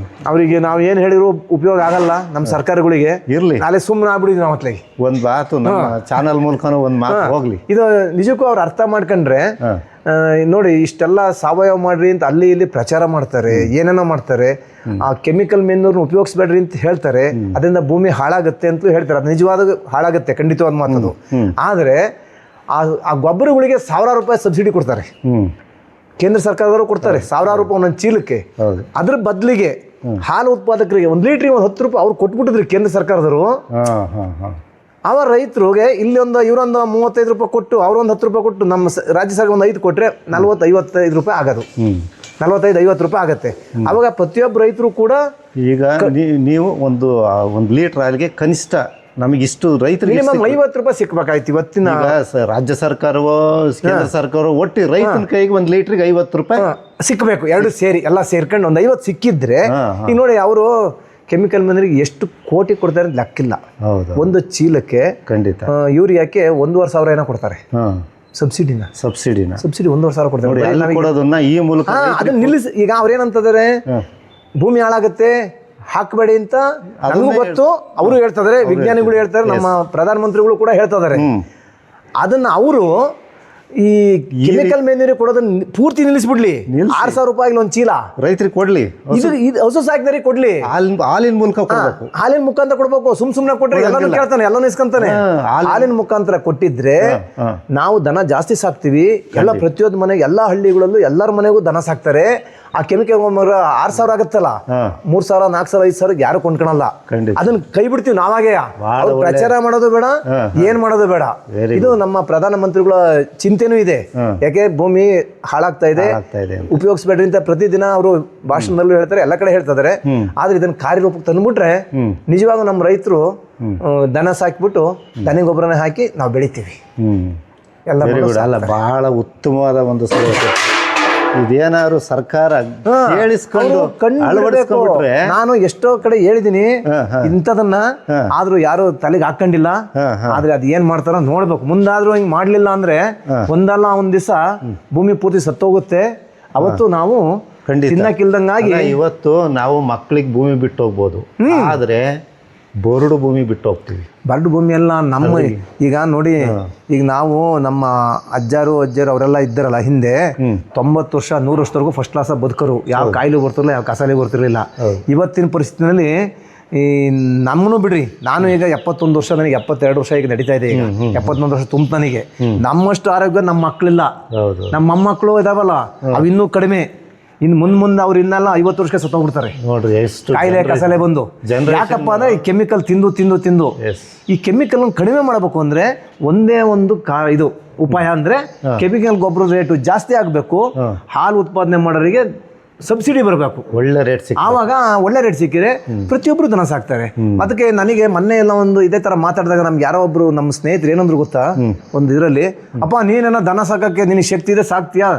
ಅವರಿಗೆ ನಾವು ಏನ್ ಹೇಳಿದ್ರು ಉಪಯೋಗ ಆಗಲ್ಲ. ನಮ್ಮ ಸರ್ಕಾರಗಳಿಗೆ ಇರ್ಲಿ, ನಾಳೆ ಸುಮ್ಮನೆ ಆಗ್ಬಿಡಿದ್ವಿ ನಾವು ಅತ್ಲಾಗಿ. ಒಂದ್ ಮಾತು ನಮ್ಮ ಚಾನಲ್ ಮೂಲಕನೂ ಒಂದ್ ಮಾತು ಹೋಗ್ಲಿ. ಇದು ನಿಜಕ್ಕೂ ಅವ್ರು ಅರ್ಥ ಮಾಡ್ಕೊಂಡ್ರೆ ನೋಡಿ, ಇಷ್ಟೆಲ್ಲ ಸಾವಯವ ಮಾಡ್ರಿ ಅಂತ ಅಲ್ಲಿ ಇಲ್ಲಿ ಪ್ರಚಾರ ಮಾಡ್ತಾರೆ, ಏನೇನೋ ಮಾಡ್ತಾರೆ. ಆ ಕೆಮಿಕಲ್ ಮೇನೂರ್ನ ಉಪಯೋಗಿಸ್ಬೇಡ್ರಿ ಅಂತ ಹೇಳ್ತಾರೆ. ಅದರಿಂದ ಭೂಮಿ ಹಾಳಾಗುತ್ತೆ ಅಂತ ಹೇಳ್ತಾರೆ. ಅದು ನಿಜವಾದ ಹಾಳಾಗುತ್ತೆ, ಖಂಡಿತವಾದ ಮಾತದು. ಆದ್ರೆ ಆ ಗೊಬ್ಬರಗಳಿಗೆ 1000 ರೂಪಾಯಿ ಸಬ್ಸಿಡಿ ಕೊಡ್ತಾರೆ. ಕೇಂದ್ರ ಸರ್ಕಾರದವರು ಕೊಡ್ತಾರೆ 1000 ರೂಪಾಯಿ ಒಂದೊಂದು ಚೀಲಕ್ಕೆ. ಅದ್ರ ಬದಲಿಗೆ ಹಾಲು ಉತ್ಪಾದಕರಿಗೆ 1 ಲೀಟ್ರಿಗೆ 10 ರೂಪಾಯಿ ಅವ್ರು ಕೊಟ್ಬಿಟ್ಟಿದ್ರಿ ಕೇಂದ್ರ ಸರ್ಕಾರದವರು. ಅವ ರೈತರಿಗೆ ಇಲ್ಲಿ ಇವರೊಂದು 35 ರೂಪಾಯಿ ಕೊಟ್ಟು, ಅವ್ರೊಂದು 10 ರೂಪಾಯಿ ಕೊಟ್ಟು, ನಮ್ಮ ರಾಜ್ಯ ಸರ್ಕಾರ ಒಂದು 5 ಕೊಟ್ರೆ 40-55 ರೂಪಾಯಿ ಆಗೋದು. 45-50 ರೂಪಾಯಿ ಆಗುತ್ತೆ. ಅವಾಗ ಪ್ರತಿಯೊಬ್ಬ ರೈತರು ಕೂಡ ಈಗ ನೀವು ಒಂದು ಲೀಟರ್ ಹಾಲಿಗೆ ಕನಿಷ್ಠ ನಮಗೆ ಇಷ್ಟು ರೈತರಿಗೆ ಮಿನಿಮಮ್ 50 ರೂಪಾಯಿ ಸಿಕ್ಬೇಕಾಯ್ತು ಇವತ್ತಿನ. ರಾಜ್ಯ ಸರ್ಕಾರವೋ ಕೇಂದ್ರ ಸರ್ಕಾರವೋ ಒಟ್ಟು ರೈತನ ಕೈಗೆ 1 ಲೀಟ್ರಿಗೆ 50 ರೂಪಾಯಿ ಸಿಕ್ಕಬೇಕು. ಎರಡು ಸೇರಿ ಎಲ್ಲ ಸೇರ್ಕೊಂಡು ಒಂದು 50 ಸಿಕ್ಕಿದ್ರೆ ಈಗ ನೋಡಿ ಅವರು ಕೆಮಿಕಲ್ ಮಂದಿಗೆ ಎಷ್ಟು ಕೋಟಿ ಕೊಡ್ತಾರೆ ಅಂತ ಲೆಕ್ಕಿಲ್ಲ. ಒಂದು ಚೀಲಕ್ಕೆ ಖಂಡಿತ ಯೂರಿಯಾಕ್ಕೆ 1,500,000 ಏನೋ ಕೊಡ್ತಾರೆ ಸಬ್ಸಿಡಿ 1,500,000 ಕೊಡ್ತಾರೆ. ಈ ಮೂಲಕ ಅದನ್ನ ನಿಲ್ಲಿಸಿ. ಈಗ ಅವ್ರೇನಂತಿದ್ದಾರೆ, ಭೂಮಿ ಹಾಳಾಗುತ್ತೆ ಹಾಕಬೇಡಿ ಅಂತ ನನಗೂ ಗೊತ್ತು, ಅವರು ಹೇಳ್ತಿದ್ದಾರೆ, ವಿಜ್ಞಾನಿಗಳು ಹೇಳ್ತಾರೆ, ನಮ್ಮ ಪ್ರಧಾನಮಂತ್ರಿಗಳು ಕೂಡ ಹೇಳ್ತಾ ಇದಾರೆ. ಅದನ್ನ ಅವರು ಈ ಕೆಮಿಕಲ್ ಮೇನ್ಯೂರಿ ಕೊಡೋದನ್ನ ಪೂರ್ತಿ ನಿಲ್ಲಿಸ್ಬಿಡ್ಲಿ. 6,000 ರೂಪಾಯಿಗೆ ಒಂದು ಚೀಲ ರೈತರಿಗೆ ಕೊಡ್ಲಿ, ಇದು ಹಸು ಸಾಕಿದರಿಗೆ ಕೊಡ್ಲಿ, ಹಾಲಿನ ಮೂಲಕ ಕೊಡ್ಬೇಕು, ಹಾಲಿನ ಮುಖಾಂತರ ಕೊಡ್ಬೇಕು. ಸುಮ್ನೆ ಕೊಟ್ರೆ ಎಲ್ಲಾನು ಕೇಳ್ತಾನೆ, ಎಲ್ಲಾನು ಇಸ್ಕೊಂತಾನೆ. ಹಾಲಿನ ಮುಖಾಂತರ ಕೊಟ್ಟಿದ್ರೆ ನಾವು ದನ ಜಾಸ್ತಿ ಸಾಕ್ತಿವಿ. ಎಲ್ಲ ಪ್ರತಿಯೊಂದು ಮನೆಗೆ, ಎಲ್ಲಾ ಹಳ್ಳಿಗಳಲ್ಲೂ ಎಲ್ಲರ ಮನೆಗೂ ದನ ಸಾಕ್ತಾರೆ. ಆ ಕೆಮಿಕಲ್ 6,000 ಆಗುತ್ತಲ್ಲ, 3,000, 4,000, 5,000 ಯಾರು ಕೊಂಡ್ಕೊಳಲ್ಲ. ಅದನ್ನ ಕೈ ಬಿಡ್ತೀವಿ ನಾವಾಗೆ. ಪ್ರಚಾರ ಮಾಡೋದು ಬೇಡ, ಏನ್ ಮಾಡೋದು ಬೇಡ. ಇದು ನಮ್ಮ ಪ್ರಧಾನ ಮಂತ್ರಿಗಳ ಚಿಂತೆನೂ ಇದೆ. ಯಾಕೆ ಭೂಮಿ ಹಾಳಾಗ್ತಾ ಇದೆ, ಉಪಯೋಗಿಸ್ಬೇಡ್ರಿ ಅಂತ ಪ್ರತಿದಿನ ಅವರು ಭಾಷಣದಲ್ಲೂ ಹೇಳ್ತಾರೆ, ಎಲ್ಲ ಕಡೆ ಹೇಳ್ತಾ ಇದಾರೆ. ಆದ್ರೆ ಇದನ್ನ ಕಾರ್ಯರೂಪಕ್ಕೆ ತಂದ್ಬಿಟ್ರೆ ನಿಜವಾಗೂ ನಮ್ಮ ರೈತರು ದನ ಸಾಕಿಬಿಟ್ಟು ದನ ಗೊಬ್ಬರನ ಹಾಕಿ ನಾವು ಬೆಳಿತೀವಿ. ಎಲ್ಲ ಬಹಳ ಉತ್ತಮವಾದ ಒಂದು ಸಲಹೆ. ಇದೇನಾದ್ರು ಸರ್ಕಾರ ಕೇಳಿಸ್ಕೊಂಡು ಅಳವಡಿಸ್ಕೊಂಡ್ಬಿಟ್ರೆ, ನಾನು ಎಷ್ಟೋ ಕಡೆ ಹೇಳಿದೀನಿ ಇಂಥದನ್ನ, ಆದ್ರೂ ಯಾರು ತಲೆಗೆ ಹಾಕೊಂಡಿಲ್ಲ. ಆದ್ರೆ ಅದ್ ಏನ್ ಮಾಡ್ತಾರ ನೋಡ್ಬೇಕು. ಮುಂದಾದ್ರೂ ಹಿಂಗ್ ಮಾಡ್ಲಿಲ್ಲ ಅಂದ್ರೆ ಒಂದಲ್ಲ ಒಂದ್ ದಿವಸ ಭೂಮಿ ಪೂರ್ತಿ ಸತ್ತೋಗುತ್ತೆ. ಅವತ್ತು ನಾವು ತಿನ್ನಕ್ಕಿಲ್ದಂಗಾಗಿ ಇವತ್ತು ನಾವು ಮಕ್ಕಳಿಗೆ ಭೂಮಿ ಬಿಟ್ಟು ಹೋಗ್ಬೋದು, ಆದ್ರೆ ಬೋರ್ಡು ಭೂಮಿ ಬಿಟ್ಟು ಹೋಗ್ತೀವಿ. ಬರಡು ಭೂಮಿ ಎಲ್ಲ ನಮ್ಮ. ಈಗ ನೋಡಿ, ಈಗ ನಾವು ನಮ್ಮ ಅಜ್ಜರು ಅವರೆಲ್ಲ ಇದ್ದಾರಲ್ಲ ಹಿಂದೆ, 90 ವರ್ಷ 100 ವರ್ಷದವರೆಗೂ ಫಸ್ಟ್ ಕ್ಲಾಸ್ ಬದುಕರು. ಯಾವ ಕಾಯಿಲೆ ಬರ್ತಿರಲಿಲ್ಲ, ಯಾವ ಕಸಾಲೆ ಬರ್ತಿರ್ಲಿಲ್ಲ. ಇವತ್ತಿನ ಪರಿಸ್ಥಿತಿನಲ್ಲಿ ಈ ನಮ್ಮನ್ನು ಬಿಡ್ರಿ, ನಾನು ಈಗ 71 ವರ್ಷ, ನನಗೆ 72 ವರ್ಷ ಈಗ ನಡೀತಾ ಇದೆ. ಈಗ 71 ವರ್ಷ ತುಂಬ ನನಗೆ. ನಮ್ಮಷ್ಟು ಆರೋಗ್ಯ ನಮ್ಮ ಮಕ್ಕಳಿಲ್ಲ. ನಮ್ಮ ಮೊಮ್ಮಕ್ಕಳು ಇದಾವಲ್ಲ, ಅವು ಇನ್ನೂ ಕಡಿಮೆ. ಇನ್ನು ಮುಂದೆ ಅವ್ರು ಇನ್ನೆಲ್ಲ 50 ವರ್ಷಕ್ಕೆ ಸತ್ತೋಗ್ಬಿಡ್ತಾರೆ ನೋಡ್ರಿ, ಎಷ್ಟು ಕಾಯಿಲೆ ಕಸಾಲೆ ಬಂದು. ಯಾಕಪ್ಪ ಅಂದ್ರೆ ಈ ಕೆಮಿಕಲ್ ತಿಂದು ಈ ಕೆಮಿಕಲ್ ಕಡಿಮೆ ಮಾಡಬೇಕು ಅಂದ್ರೆ ಒಂದೇ ಒಂದು ಇದು ಉಪಾಯ ಅಂದ್ರೆ ಕೆಮಿಕಲ್ ಗೊಬ್ಬರದ ರೇಟು ಜಾಸ್ತಿ ಆಗಬೇಕು. ಹಾಲು ಉತ್ಪಾದನೆ ಮಾಡೋರಿಗೆ ಸಬ್ಸಿಡಿ ಬರಬೇಕು, ಒಳ್ಳೆ ರೇಟ್ ಆವಾಗ ಒಳ್ಳೆ ರೇಟ್ ಸಿಕ್ಕಿದ್ರೆ ಪ್ರತಿಯೊಬ್ರು ದನ ಸಾಕ್ತಾರೆ. ಅದಕ್ಕೆ ನನಗೆ ಮೊನ್ನೆ ಎಲ್ಲ ಒಂದು ಇದೇ ತರ ಮಾತಾಡಿದಾಗ ನಮ್ಗೆ ಯಾರೋ ಒಬ್ರು ನಮ್ಮ ಸ್ನೇಹಿತರು ಏನಂದ್ರು ಗೊತ್ತಾ, ಒಂದು ಇದರಲ್ಲಿ, ಅಪ್ಪ ನೀನೇನೋ ದನ ಸಾಕಕ್ಕೆ ನಿನಗೆ ಶಕ್ತಿ ಇದೆ, ಸಾಕ್ತಿಯಾ,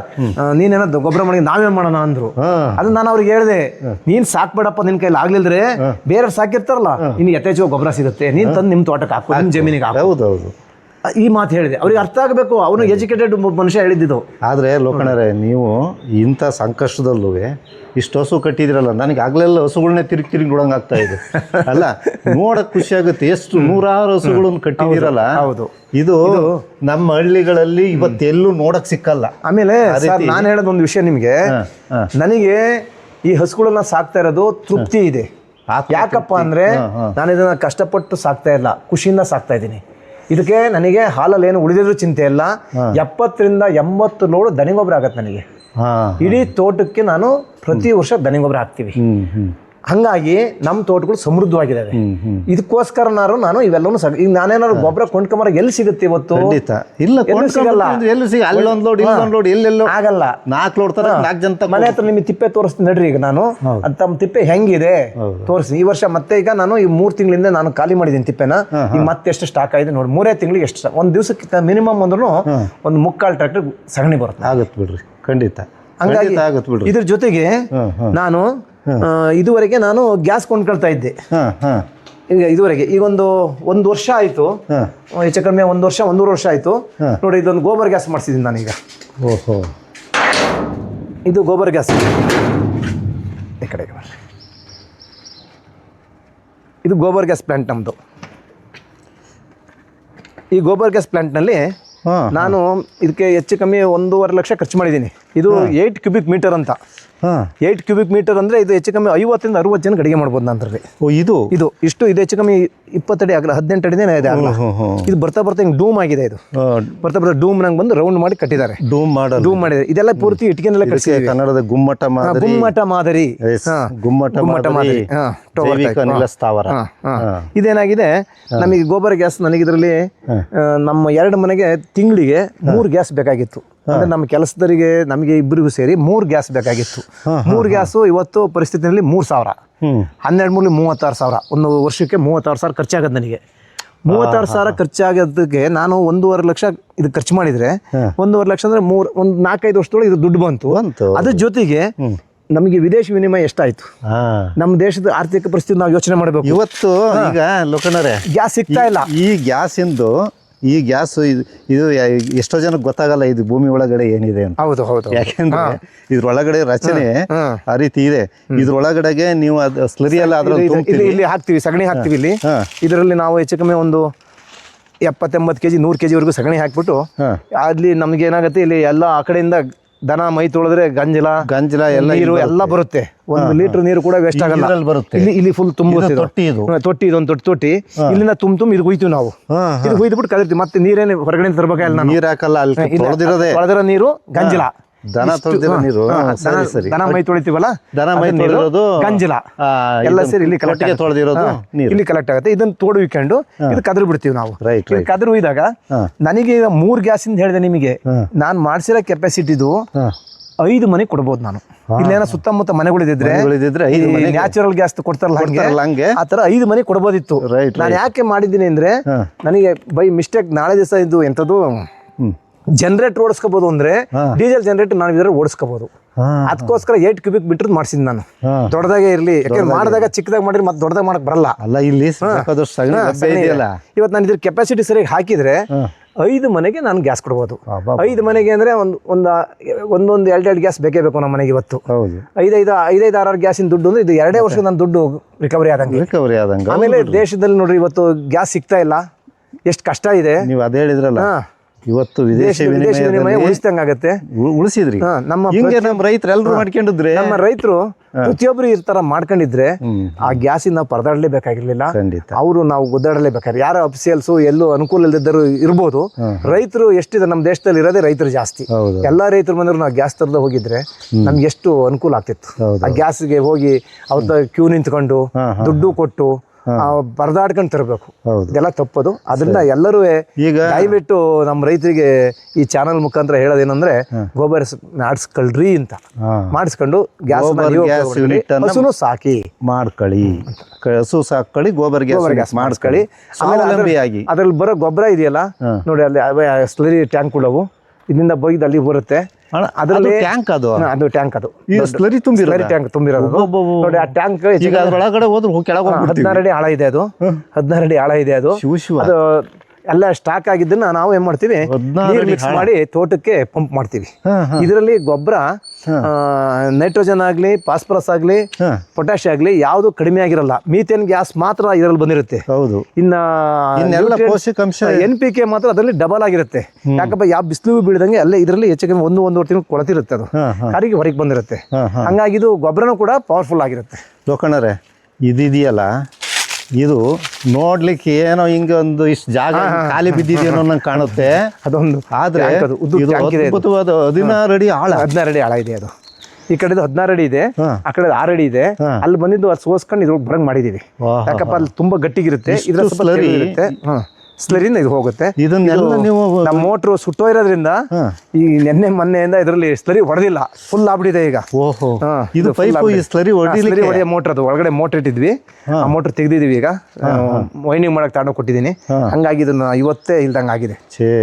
ನೀನೇನೋ ಗೊಬ್ಬರ ಮಾಡಿ ನಾವೇನ್ ಮಾಡೋಣ ಅಂದ್ರು. ಅದನ್ನ ನಾನು ಅವ್ರಿಗೆ ಹೇಳಿದೆ, ನೀನ್ ಸಾಕ್ಬೇಡಪ್ಪ, ನಿನ್ ಕೈಲಿ ಆಗ್ಲಿದ್ರೆ ಬೇರೆ ಸಾಕಿರ್ತಾರಲ್ಲ, ಇನ್ನು ಯಥೇಚ್ಛವಾಗಿ ಗೊಬ್ಬರ ಸಿಗುತ್ತೆ, ನೀನ್ ತಂದು ನಿಮ್ ತೋಟಕ್ಕೆ ಹಾಕು, ನಿಮ್ ಜಮೀನಿಗೆ ಹಾಕು. ಹೌದೌದು, ಈ ಮಾತು ಹೇಳಿದೆ ಅವ್ರಿಗೆ, ಅರ್ಥ ಆಗಬೇಕು. ಅವನು ಎಜುಕೇಟೆಡ್ ಮನುಷ್ಯ ಹೇಳಿದ್ದು. ಆದರೆ ಲೋಕಣ್ಣರೇ, ನೀವು ಇಂಥ ಸಂಕಷ್ಟದಲ್ಲೂ ಇಷ್ಟು ಹಸು ಕಟ್ಟಿದ್ರಲ್ಲ, ನನಗೆ ಆಗ್ಲೆಲ್ಲ ಹಸುಗಳನ್ನೇ ತಿರುಗಿ ನೋಡಂಗೆ ಆಗ್ತಾ ಇದೆ. ಅಲ್ಲ, ನೋಡಕ್ ಖುಷಿ ಆಗುತ್ತೆ. ಎಷ್ಟು 100 ಹಸುಗಳನ್ನು ಕಟ್ಟಿದಿರಲ್ಲ. ಹೌದು, ಇದು ನಮ್ಮ ಹಳ್ಳಿಗಳಲ್ಲಿ ಇವತ್ತೆಲ್ಲೂ ನೋಡಕ್ ಸಿಕ್ಕಲ್ಲ. ಆಮೇಲೆ ನಾನು ಹೇಳೋದೊಂದು ವಿಷಯ ನಿಮ್ಗೆ, ನನಗೆ ಈ ಹಸುಗಳನ್ನ ಸಾಕ್ತಾ ಇರೋದು ತೃಪ್ತಿ ಇದೆ. ಯಾಕಪ್ಪ ಅಂದ್ರೆ ನಾನು ಇದನ್ನ ಕಷ್ಟಪಟ್ಟು ಸಾಕ್ತಾ ಇಲ್ಲ, ಖುಷಿಯಿಂದ ಸಾಕ್ತಾ ಇದ್ದೀನಿ. ಇದಕ್ಕೆ ನನಗೆ ಹಾಲಲ್ಲಿ ಏನು ಉಳಿದಿದ್ರು ಚಿಂತೆ ಇಲ್ಲ. 70 ರಿಂದ 80 ಲೋಡ್ ದನಿ ಗೊಬ್ಬರ ಆಗತ್ತೆ ನನಗೆ. ಇಡೀ ತೋಟಕ್ಕೆ ನಾನು ಪ್ರತಿ ವರ್ಷ ದನಿ ಗೊಬ್ಬರ ಹಾಕ್ತೀವಿ. ಹಂಗಾಗಿ ನಮ್ಮ ತೋಟಗಳು ಸಮೃದ್ಧವಾಗಿದ್ದಾವೆ. ಇದಕ್ಕೋಸ್ಕರ ನಾನು ಇವೆಲ್ಲವೂ ಈಗ ನಾನೇನಾದ್ರು ಗೊಬ್ಬರ ಕೊಂಡ್ಕೊಂಬರ ಎಲ್ಲಿ ಸಿಗುತ್ತೆ ಇವತ್ತು? ಸಿಗಲ್ಲ. ಅಲ್ಲೊಂದು ಲೋಡ್ ಇಲ್ಲೊಂದು ಲೋಡ್ ಎಲ್ಲೆಲ್ಲೋ ಆಗಲ್ಲ. 4 ಲೋಡ್ ತರ 4 ಜನ ಮನೆ ಹತ್ರ ನಿಮಗೆ ತಿಪ್ಪೆ ತೋರಿಸ್ತೀನಿ ನಡ್ರಿ. ಈಗ ನಾನು ತಮ್ಮ ತಿಪ್ಪೆ ಹೆಂಗಿದೆ ತೋರಿಸಿ. ಈ ವರ್ಷ ಮತ್ತೆ ಈಗ ನಾನು ಈ 3 ತಿಂಗಳಿಂದ ನಾನು ಖಾಲಿ ಮಾಡಿದ್ದೀನಿ ತಿಪ್ಪೆನ. ಈಗ ಮತ್ತೆ ಎಷ್ಟು ಸ್ಟಾಕ್ ಆಗಿದೆ ನೋಡಿ. 3 ತಿಂಗಳಿಗೆ ಎಷ್ಟು, ಒಂದು ದಿವಸಕ್ಕೆ ಮಿನಿಮಮ್ ಅಂದ್ರೂ ಒಂದು 3/4 ಟ್ರ್ಯಾಕ್ಟರ್ ಸಗಣಿ ಬರುತ್ತೆ. ಆಗುತ್ತೆ ಬಿಡ್ರಿ, ಖಂಡಿತ. ಹಂಗಾಗಿ ಇದ್ರ ಜೊತೆಗೆ ನಾನು ಇದುವರೆಗೆ ನಾನು ಗ್ಯಾಸ್ ಕೊಂಡ್ಕೊಳ್ತಾ ಇದ್ದೆ. ಈಗ ಇದುವರೆಗೆ ಈಗ ಒಂದು ವರ್ಷ ಆಯ್ತು, ಹೆಚ್ಚು ಕಡಿಮೆ 1 ವರ್ಷ 1.5 ವರ್ಷ ಆಯ್ತು ನೋಡಿ. ಇದೊಂದು ಗೋಬರ್ ಗ್ಯಾಸ್ ಮಾಡಿಸಿದ್ದೀನಿ ನಾನೀಗ. ಓಹೋ, ಇದು ಗೋಬರ್ ಗ್ಯಾಸ್. ಈ ಕಡೆಗೆ ಬರ್ರಿ, ಇದು ಗೋಬರ್ ಗ್ಯಾಸ್ ಪ್ಲಾಂಟ್ ನಮ್ಮದು. ಈ ಗೋಬರ್ ಗ್ಯಾಸ್ ಪ್ಲಾಂಟ್ನಲ್ಲಿ ನಾನು ಇದಕ್ಕೆ ಹೆಚ್ಚು ಕಮ್ಮಿ 1.5 ಲಕ್ಷ ಖರ್ಚು ಮಾಡಿದ್ದೀನಿ. ಇದು 8 ಕ್ಯೂಬಿಕ್ ಮೀಟರ್ ಅಂತ. 8 ಕ್ಯೂಬಿಕ್ ಮೀಟರ್ ಅಂದರೆ ಇದು ಹೆಚ್ಚು ಕಮ್ಮಿ 50 ರಿಂದ 60 ಜನ ಅಡುಗೆ ಮಾಡ್ಬೋದು ನಂತರಲ್ಲಿ. ಇದು ಹೆಚ್ಚು ಕಮ್ಮಿ 20 ಅಡಿ ಆಗಲ್ಲ, 18 ಅಡಿನೇ ಇದೆ ಆಗಲ್ಲ. ಇದು ಬರ್ತಾ ಹಿಂಗೆ ಡೂಮ್ ಆಗಿದೆ. ಇದು ಬರ್ತಾ ಡೂಮ್ ನಂಗೆ ಬಂದು ರೌಂಡ್ ಮಾಡಿ ಕಟ್ಟಿದ್ದಾರೆ. ಡೂಮ್ ಮಾಡಿದ್ದಾರೆ. ಇದೆಲ್ಲ ಪೂರ್ತಿ ಇಟ್ಟಿಗೆನೆಲ್ಲ ಕಟ್ಟಿಸಿ ಕನ್ನಡದ ಗುಮ್ಮಟ ಮಾದರಿ. ಇದೇನಾಗಿದೆ, ನಮಗೆ ಗೋಬರ್ ಗ್ಯಾಸ್, ನನಗೆ ಇದರಲ್ಲಿ ನಮ್ಮ 2 ಮನೆಗೆ ತಿಂಗಳಿಗೆ 3 ಗ್ಯಾಸ್ ಬೇಕಾಗಿತ್ತು. ಅಂದ್ರೆ ನಮ್ಮ ಕೆಲಸದವರಿಗೆ ನಮಗೆ ಇಬ್ಬರಿಗೂ ಸೇರಿ 3 ಗ್ಯಾಸ್ ಬೇಕಾಗಿತ್ತು. 3 ಗ್ಯಾಸು ಇವತ್ತು ಪರಿಸ್ಥಿತಿಯಲ್ಲಿ 3,000, 12 ಮೂಲಿ 36,000, ಒಂದು ವರ್ಷಕ್ಕೆ 36,000 ಖರ್ಚಾಗತ್ತೆ ನನಗೆ. 36,000 ಖರ್ಚಾಗೋದಕ್ಕೆ ನಾನು 1.5 ಲಕ್ಷ ಇದು ಖರ್ಚು ಮಾಡಿದ್ರೆ 1.5 ಲಕ್ಷ ಅಂದ್ರೆ ಒಂದು 4-5 ವರ್ಷದೊಳಗೆ ಇದು ದುಡ್ಡು ಬಂತು. ಅದ್ರ ಜೊತೆಗೆ ನಮಗೆ ವಿದೇಶಿ ವಿನಿಮಯ ಎಷ್ಟಾಯ್ತು, ನಮ್ಮ ದೇಶದ ಆರ್ಥಿಕ ಪರಿಸ್ಥಿತಿ ನಾವು ಯೋಚನೆ ಮಾಡಬೇಕು. ಇವತ್ತು ಈಗ ಲೋಕಣ್ಣರೇ ಗ್ಯಾಸ್ ಸಿಗ್ತಾ ಇಲ್ಲ. ಈ ಗ್ಯಾಸ್ ಇದು ಎಷ್ಟೋ ಜನಕ್ಕೆ ಗೊತ್ತಾಗಲ್ಲ ಇದು ಭೂಮಿ ಒಳಗಡೆ ಏನಿದೆ ಅಂತ. ಹೌದು. ಯಾಕೆಂದ್ರೆ ಇದ್ರೊಳಗಡೆ ರಚನೆ ಆ ರೀತಿ ಇದೆ. ಇದ್ರೊಳಗಡೆಗೆ ನೀವು ಸ್ಲರಿ ಎಲ್ಲ ಇಲ್ಲಿ ಹಾಕ್ತಿವಿ, ಸಗಣಿ ಹಾಕ್ತಿವಿ. ಇಲ್ಲಿ ಇದರಲ್ಲಿ ನಾವು ಹೆಚ್ಚು ಕಮ್ಮಿ ಒಂದು 70-80 kg 100 kg ವರೆಗೂ ಸಗಣಿ ಹಾಕ್ಬಿಟ್ಟು ಅಲ್ಲಿ ನಮ್ಗೆ ಏನಾಗುತ್ತೆ, ಇಲ್ಲಿ ಎಲ್ಲ ಆ ಕಡೆಯಿಂದ ದನ ಮೈ ತೊಳೆದ್ರೆ ಗಂಜಲ ಎಲ್ಲ ನೀರು ಎಲ್ಲ ಬರುತ್ತೆ. 1 ಲೀಟರ್ ನೀರು ಕೂಡ ವೇಸ್ಟ್ ಆಗಲ್ಲ ಬರುತ್ತೆ. ಇಲ್ಲಿ ಫುಲ್ ತುಂಬುತ್ತೆ ತೊಟ್ಟಿ, ಇದೊಂದು ತೊಟ್ಟಿ. ಇಲ್ಲಿಂದ ತುಂಬ ಇದು ಹುಯ್ತೀವಿ ನಾವು. ಇದು ಹುಯ್ದ್ಬಿಟ್ಟು ಕದಿರ್ತೀವಿ. ಮತ್ತೆ ನೀರೇನು ಹೊರಗಡೆ ತರಬೇಕಲ್ಲ, ನೀರು ಹಾಕಲ್ಲ. ತೊಳೆದಿರೋ ನೀರು ಗಂಜಲ, ದನ ತೊಳೆದಿರೋ ನೀರು, ದನ ಮೈ ತೊಳಿತೀವಲ್ಲ, ದನ ಮೈ ತೊಳೆದಿರೋದು ಗಂಜಲ ಎಲ್ಲ ಸೇರಿ ಇಲ್ಲಿ ತೊಳೆದಿರೋದು ಇಲ್ಲಿ ಕಲೆಕ್ಟ್ ಆಗುತ್ತೆ. ಇದನ್ನ ತೋಡುಕೊಂಡು ಇದು ಕದ್ರು ಬಿಡ್ತೀವಿ ನಾವು. ಕದ್ರು ಇದ್ದಾಗ ನನಗೆ 3 ಗ್ಯಾಸಿಂದ ಹೇಳಿದೆ ನಿಮಗೆ, ನಾನು ಮಾಡಿಸಿರೋ ಕೆಪಾಸಿಟಿದು 5 ಮನೆ ಕೊಡ್ಬೋದು ನಾನು. ಇಲ್ಲೇನೋ ಸುತ್ತಮುತ್ತ ಮನೆಗಳಿದ್ರೆ ನ್ಯಾಚುರಲ್ ಗ್ಯಾಸ್ ಕೊಡ್ತಾರಲ್ಲ ಹಂಗೆ ಆ ತರ 5 ಮನೆ ಕೊಡ್ಬೋದಿತ್ತು. ನಾನು ಯಾಕೆ ಮಾಡಿದ್ದೀನಿ ಅಂದ್ರೆ, ನನಗೆ ಬೈ ಮಿಸ್ಟೇಕ್ ನಾಳೆ ದಿವಸ ಇದು ಎಂಥದ್ದು ಜನರೇಟರ್ ಓಡಿಸ್ಕೋಬಹುದು ಅಂದ್ರೆ ಡೀಸೆಲ್ ಜನರೇಟರ್ ನಾವು ಇದ್ರೆ ಓಡಿಸ್ಕೋಬಹುದು. ಅದಕ್ಕೋಸ್ಕರ 8 ಕ್ಯೂಬಿಕ್ ಬಿಟ್ರದ್ ಮಾಡ್ಸಿದ್ ನಾನು. ದೊಡ್ಡದಾಗೆ ಇರ್ಲಿ, ಯಾಕಂದ್ರೆ ಮಾಡಿದಾಗ ಚಿಕ್ಕದಾಗ ಮಾಡಿದ್ರೆ ಮತ್ತೆ ದೊಡ್ಡದಾಗ ಮಾಡಕ್ ಬರಲ್ಲ ಅಲ್ಲ. ಇಲ್ಲಿ ಇವತ್ತು ನಾನು ಇದ್ರ ಕೆಪಾಸಿಟಿ ಸರಿಯಾಗಿ ಹಾಕಿದ್ರೆ 5 ಮನೆಗೆ ನಾನು ಗ್ಯಾಸ್ ಕೊಡ್ಬೋದು. 5 ಮನೆಗೆ ಅಂದ್ರೆ ಒಂದೊಂದು 2 ಗ್ಯಾಸ್ ಬೇಕೇ ಬೇಕು ನಮ್ಮ ಮನೆಗೆ ಇವತ್ತು. 5-6 ಗ್ಯಾಸಿನ ದುಡ್ಡು ಅಂದ್ರೆ ಇದು 2 ವರ್ಷ ನನ್ನ ದುಡ್ಡು ರಿಕವರಿ ಆದಂಗೆ. ಆಮೇಲೆ ದೇಶದಲ್ಲಿ ನೋಡ್ರಿ ಇವತ್ತು ಗ್ಯಾಸ್ ಸಿಗ್ತಾ ಇಲ್ಲ, ಎಷ್ಟು ಕಷ್ಟ ಇದೆ. ನೀವು ಅದೇ ಹೇಳಿದ್ರಲ್ಲ, ಇವತ್ತು ವಿದೇಶಿ ವಿನಿಮಯ ಉಳಿಸ್ದಂಗಾಗತ್ತೆ. ಉಳಿಸಿದ್ರಿ ನಮ್ಮ ರೈತರು ಎಲ್ಲರೂ ಮಾಡ್ಕೊಂಡಿದ್ರೆ, ನಮ್ಮ ರೈತರು ಪ್ರತಿಯೊಬ್ರು ಈ ತರ ಮಾಡ್ಕೊಂಡಿದ್ರೆ ಆ ಗ್ಯಾಸಿನ ನಾವು ಪರದಾಡಲೇಬೇಕಾಗಿರ್ಲಿಲ್ಲ. ಅವರು ನಾವು ಗುದ್ದಾಡಲೇಬೇಕಾದ್ರೆ ಯಾರ ಅಫಿಸಿಯಲ್ಸು ಎಲ್ಲೂ ಅನುಕೂಲ ಇಲ್ಲದಿದ್ದರು ಇರ್ಬೋದು. ರೈತರು ಎಷ್ಟಿದೆ ನಮ್ಮ ದೇಶದಲ್ಲಿ ಇರೋದೇ ರೈತರು ಜಾಸ್ತಿ. ಎಲ್ಲಾ ರೈತರ ಮನೆಯವರು ನಾವು ಗ್ಯಾಸ್ ತರದ ಹೋಗಿದ್ರೆ ನಮ್ಗೆ ಎಷ್ಟು ಅನುಕೂಲ ಆಗ್ತಿತ್ತು. ಆ ಗ್ಯಾಸ್ಗೆ ಹೋಗಿ ಅವ್ರ ಕ್ಯೂ ನಿಂತ್ಕೊಂಡು ದುಡ್ಡು ಕೊಟ್ಟು ಪರದಾಡ್ಕೊಂಡು ತರಬೇಕು, ಇದೆಲ್ಲ ತಪ್ಪದು. ಅದರಿಂದ ಎಲ್ಲರೂ ಈಗ ದಯವಿಟ್ಟು ನಮ್ಮ ರೈತರಿಗೆ ಈ ಚಾನಲ್ ಮುಖಾಂತರ ಹೇಳೋದೇನಂದ್ರೆ, ಗೋಬರ್ ಮಾಡಿಸ್ಕೊಳ್ರಿ ಅಂತ. ಮಾಡಿಸ್ಕೊಂಡು ಗ್ಯಾಸ್ ಸಾಕಿ ಮಾಡ್ಕೊಳ್ಳಿ, ಹಸು ಸಾಕೊಳ್ಳಿ, ಗೋಬರ್ ಗ್ಯಾಸ್ ಮಾಡಿಸ್ಕೊಳ್ಳಿ. ಅದ್ರಲ್ಲಿ ಬರೋ ಗೊಬ್ಬರ ಇದೆಯಲ್ಲ ನೋಡಿ, ಅಲ್ಲಿ ಸ್ಲರಿ ಟ್ಯಾಂಕ್ಗಳವು ಇದರಿಂದ ಬೈದು ಅಲ್ಲಿ ಬರುತ್ತೆ. ಅದರಲ್ಲಿ ಟ್ಯಾಂಕ್ ಅದು ಟ್ಯಾಂಕ್ ಸ್ಲರಿ ತುಂಬಿರೋದು ನೋಡಿ. ಆ ಟ್ಯಾಂಕ್ ಒಳಗಡೆ ಹೋದ್ರೆ 16 ಅಡಿ ಆಳ ಇದೆ. ಅದು 16 ಅಡಿ ಆಳ ಇದೆ. ಅದು ಎಲ್ಲ ಸ್ಟಾಕ್ ಆಗಿದ್ದನ್ನ ನಾವು ಏನ್ ಮಾಡ್ತೀವಿ, ನೀರು ಮಿಕ್ಸ್ ಮಾಡಿ ತೋಟಕ್ಕೆ ಪಂಪ್ ಮಾಡ್ತೀವಿ. ಇದರಲ್ಲಿ ಗೊಬ್ಬರ ನೈಟ್ರೋಜನ್ ಆಗ್ಲಿ, ಫಾಸ್ಫರಸ್ ಆಗ್ಲಿ, ಪೊಟ್ಯಾಶ್ ಆಗ್ಲಿ ಯಾವ್ದು ಕಡಿಮೆ ಆಗಿರಲ್ಲ. ಮೀಥೇನ್ ಗ್ಯಾಸ್ ಮಾತ್ರ ಇದರಲ್ಲಿ ಬಂದಿರುತ್ತೆ. ಇನ್ನ ಪೋಷಕಾಂಶ NPK ಮಾತ್ರ ಅದರಲ್ಲಿ ಡಬಲ್ ಆಗಿರುತ್ತೆ. ಯಾಕಪ್ಪ, ಯಾವ ಬಿಸಿಲು ಬೀಳದಂಗೆ ಅಲ್ಲೇ ಇದರಲ್ಲಿ ಹೆಚ್ಚು ಕಮ್ಮಿ 1-1.5 ತಿಂಗಳು ಕೊಳತಿರುತ್ತೆ. ಅದು ಕರಿಗೆ ಹೊರಗೆ ಬಂದಿರುತ್ತೆ. ಹಂಗಾಗಿ ಇದು ಗೊಬ್ಬರನೂ ಕೂಡ ಪವರ್ಫುಲ್ ಆಗಿರುತ್ತೆ. ಲೋಕಣ್ಣರೇ, ಇದೆಯಲ್ಲ, ಇದು ನೋಡ್ಲಿಕ್ಕೆ ಏನೋ ಹಿಂಗೆ ಒಂದು ಇಷ್ಟು ಜಾಗ ಖಾಲಿ ಬಿದ್ದಿದೇನೋ ನಂಗೆ ಕಾಣುತ್ತೆ. ಅದೊಂದು ಆದ್ರೆ 16 ಅಡಿ ಆಳ. 16 ಅಡಿ ಆಳ ಇದೆ. ಅದು ಈ ಕಡೆದು 16 ಅಡಿ ಇದೆ, ಆ ಕಡೆ 6 ಅಡಿ ಇದೆ. ಅಲ್ಲಿ ಬಂದಿದ್ದು ಅದು ಸೋಸ್ಕೊಂಡು ಇದ್ರೊಳಗೆ ಬರಂಗ್ ಮಾಡಿದೀವಿ. ಯಾಕಪ್ಪ ಅಲ್ಲಿ ತುಂಬಾ ಗಟ್ಟಿಗಿರುತ್ತೆ, ಇದ್ರ ಇರುತ್ತೆ. ಸ್ಲರಿನ ಇದು ಹೋಗುತ್ತೆ. ಇದನ್ನೆಲ್ಲ ನೀವು ನಮ್ಮ ಮೋಟ್ರು ಸುಟ್ಟೋಯಿರೋದ್ರಿಂದ ಈ ಮೊನ್ನೆಯಿಂದ ಇದರಲ್ಲಿ ಸ್ಲರಿ ಹೊಡೆದಿಲ್ಲ, ಫುಲ್ ಆಗ್ಬಿಟ್ಟಿದೆ ಈಗ. ಇದು ಸ್ಲರಿ ಹೊಡೆಯ ಮೋಟ್ರ್. ಅದು ಒಳಗಡೆ ಮೋಟ್ರ್ ಇಟ್ಟಿದ್ವಿ, ಆ ಮೋಟ್ರ್ ತೆಗ್ದಿದೀವಿ. ಈಗ ವೈಂಡಿಂಗ್ ಮಾಡಕ್ ತಗೊಂಡು ಕೊಟ್ಟಿದ್ದೀನಿ. ಹಂಗಾಗಿ ಇದನ್ನ ಇವತ್ತೇ ಇಲ್ದಂಗೆ ಆಗಿದೆ.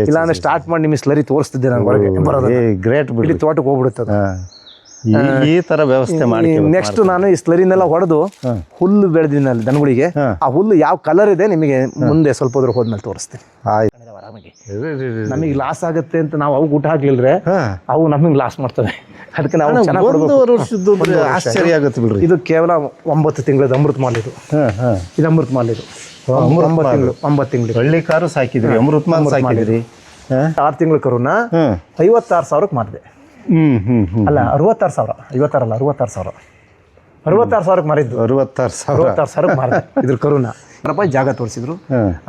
ಇಲ್ಲಾಂದ್ರೆ ಸ್ಟಾರ್ಟ್ ಮಾಡಿ ನಿಮಗೆ ಸ್ಲರಿ ತೋರಿಸ್ತಿದ್ದೆ ನಾನು ಹೊರಗೆ ಬರೋದು. ಗ್ರೇಟ್ ಬಿಡಿ, ತೋಟಕ್ಕೆ ಹೋಗ್ಬಿಡುತ್ತೆ. ಈ ತರ ವ್ಯವಸ್ಥೆ ಮಾಡಿ ನೆಕ್ಸ್ಟ್ ನಾನು ಈ ಸ್ಲರಿನೆಲ್ಲ ಹೊಡೆದು ಹುಲ್ಲು ಬೆಳೆದಿನ ದನಗಳಿಗೆ. ಆ ಹುಲ್ಲು ಯಾವ ಕಲರ್ ಇದೆ ನಿಮಗೆ ಮುಂದೆ ಸ್ವಲ್ಪ ಹೋದ್ರೆ ಹೋದ್ಮೇಲೆ ತೋರಿಸ್ತೀನಿ. ನಮಗೆ ಲಾಸ್ ಆಗುತ್ತೆ ಅಂತ ನಾವು ಅವು ಊಟ ಹಾಕ್ಲಿಲ್ರೆ ಅವು ನಮಗೆ ಲಾಸ್ ಮಾಡ್ತವೆ. ಅದಕ್ಕೆ ನಾವು ಆಶ್ಚರ್ಯ ಆಗುತ್ತೆ ಬಿಡ್ರಿ. ಇದು ಕೇವಲ 9 ತಿಂಗಳದ ಅಮೃತ ಮಾಲ್. ಇದು ಅಮೃತ ಮಾಲ್. ಇದು 9 ತಿಂಗಳು ಹಳ್ಳಿ ಕಾರು ಸಾಕಿದ್ರಿ, ಅಮೃತ ಮಾಲ್ ಸಾಕಿದ್ರಿ. 6 ತಿಂಗಳ ಕರುನ 56,000ಕ್ಕೆ ಮಾಡಿದೆ. ಅಲ್ಲ 66,000, 56 ಅಲ್ಲ 66,000. 66,000ಕ್ಕೆ ಮಾರಿದ್ದು. 66,000ಕ್ಕೆ ಮಾರಿದೆ ಇದ್ರ ಕರುನ. ರೂಪಾಯಿ ಜಾಗ ತೋರಿಸಿದ್ರು.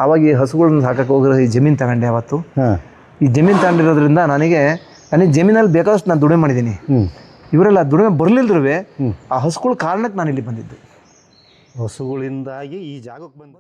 ಅವಾಗ ಈ ಹಸುಗಳನ್ನ ಸಾಕಕ್ಕೆ ಹೋಗಿರೋ ಈ ಜಮೀನು ತಗೊಂಡೆ. ಅವತ್ತು ಈ ಜಮೀನು ತಗೊಂಡಿರೋದ್ರಿಂದ ನನಗೆ ಜಮೀನಲ್ಲಿ ಬೇಕಾದಷ್ಟು ನಾನು ದುಡಿಮೆ ಮಾಡಿದ್ದೀನಿ. ಇವರೆಲ್ಲ ದುಡಿಮೆ ಬರಲಿಲ್ದ್ರೂ ಆ ಹಸುಗಳ ಕಾರಣಕ್ಕೆ ನಾನು ಇಲ್ಲಿ ಬಂದಿದ್ದು. ಹಸುಗಳಿಂದಾಗಿ ಈ ಜಾಗಕ್ಕೆ ಬಂದು